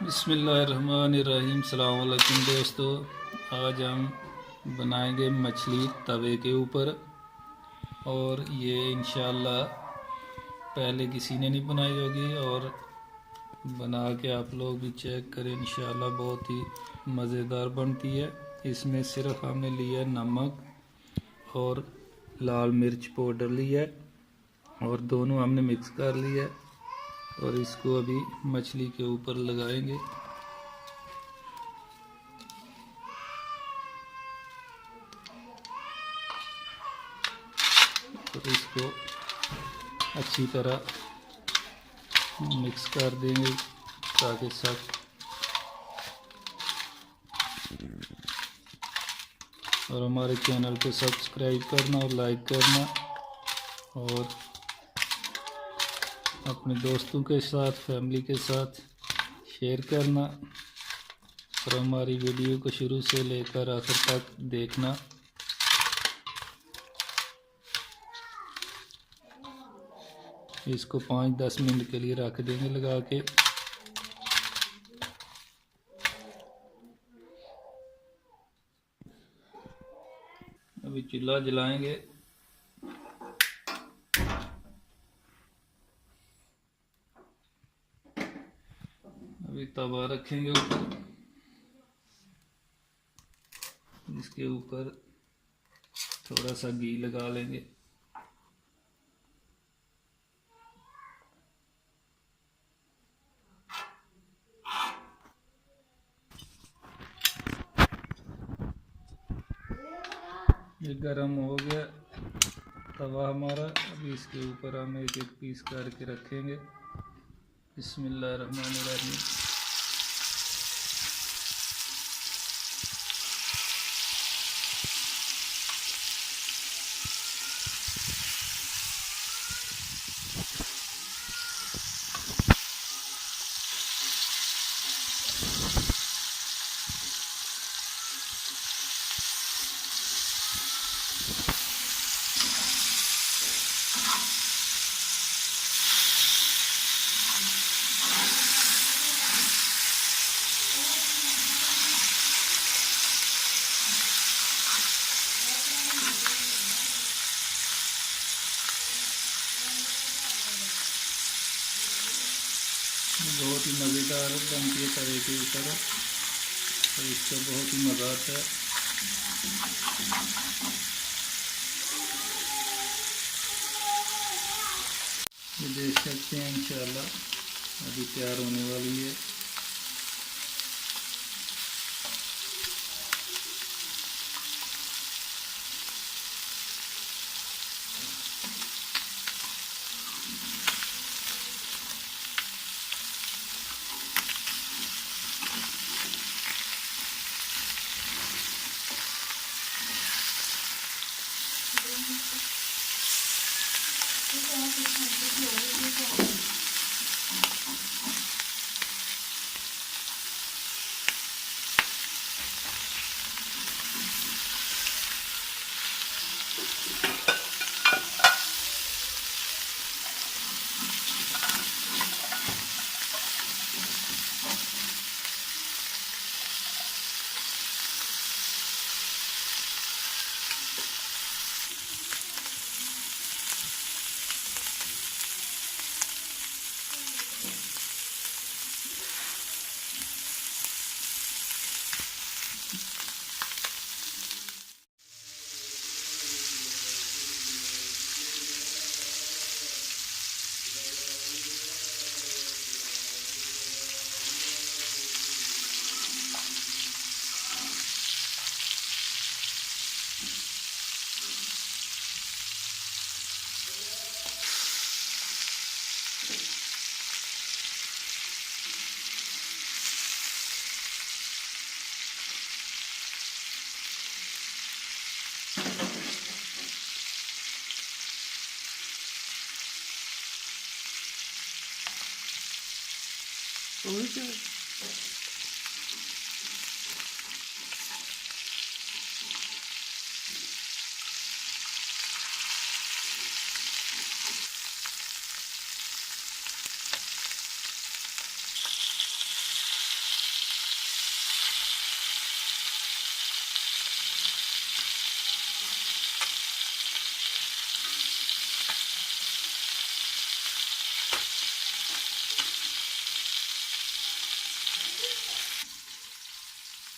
बिस्मिल्लाहिर्रहमानिर्रहीम। अस्सलाम वालेकुम दोस्तों, आज हम बनाएंगे मछली तवे के ऊपर। और ये इंशाल्लाह पहले किसी ने नहीं बनाई होगी, और बना के आप लोग भी चेक करें। इंशाल्लाह बहुत ही मज़ेदार बनती है। इसमें सिर्फ हमने लिया नमक और लाल मिर्च पाउडर लिया है, और दोनों हमने मिक्स कर लिया है। और इसको अभी मछली के ऊपर लगाएंगे। तो इसको अच्छी तरह मिक्स कर देंगे ताकि सब और हमारे चैनल को सब्सक्राइब करना और लाइक करना, और अपने दोस्तों के साथ, फैमिली के साथ शेयर करना, और हमारी वीडियो को शुरू से लेकर आखिर तक देखना। इसको 5-10 मिनट के लिए रख देंगे लगा के। अभी चूल्हा जलाएंगे। अभी तवा रखेंगे ऊपर, इसके ऊपर थोड़ा सा घी लगा लेंगे। ये गरम हो गया तवा हमारा। अभी इसके ऊपर हम एक एक पीस करके रखेंगे। बिस्मिल्लाहिर्रहमानिर्रहीम। बहुत ही मज़ेदार बनती है तवे के ऊपर, तो इसका बहुत ही मज़ा आता है। ये देख सकते हैं इंशाल्लाह अभी तैयार होने वाली है।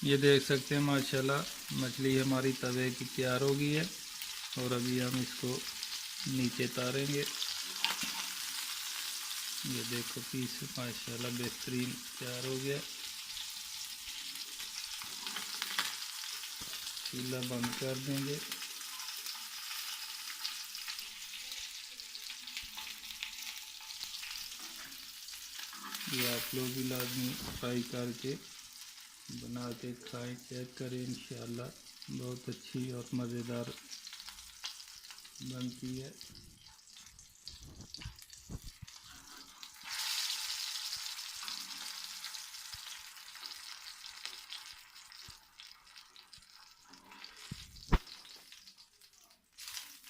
ये देख सकते हैं माशाल्लाह मछली हमारी तवे की तैयार हो गई है और अभी हम इसको नीचे तारेंगे। ये देखो पीस माशाल्लाह बेहतरीन तैयार हो गया। चूल्हा बंद कर देंगे। ये आप लोग भी लाजमी फ्राई करके बना के खाएं, चेक करें, इंशाल्लाह बहुत अच्छी और मज़ेदार बनती है।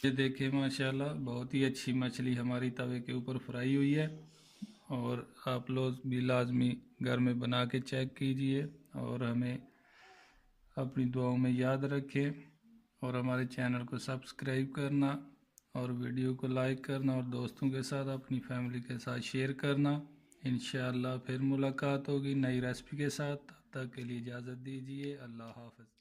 ये देखिए माशाल्लाह बहुत ही अच्छी मछली हमारी तवे के ऊपर फ्राई हुई है और आप लोग भी लाजमी घर में बना के चेक कीजिए और हमें अपनी दुआओं में याद रखें और हमारे चैनल को सब्सक्राइब करना और वीडियो को लाइक करना और दोस्तों के साथ अपनी फैमिली के साथ शेयर करना। इंशाअल्लाह फिर मुलाकात होगी नई रेसिपी के साथ। तब तक के लिए इजाज़त दीजिए। अल्लाह हाफ़िज़।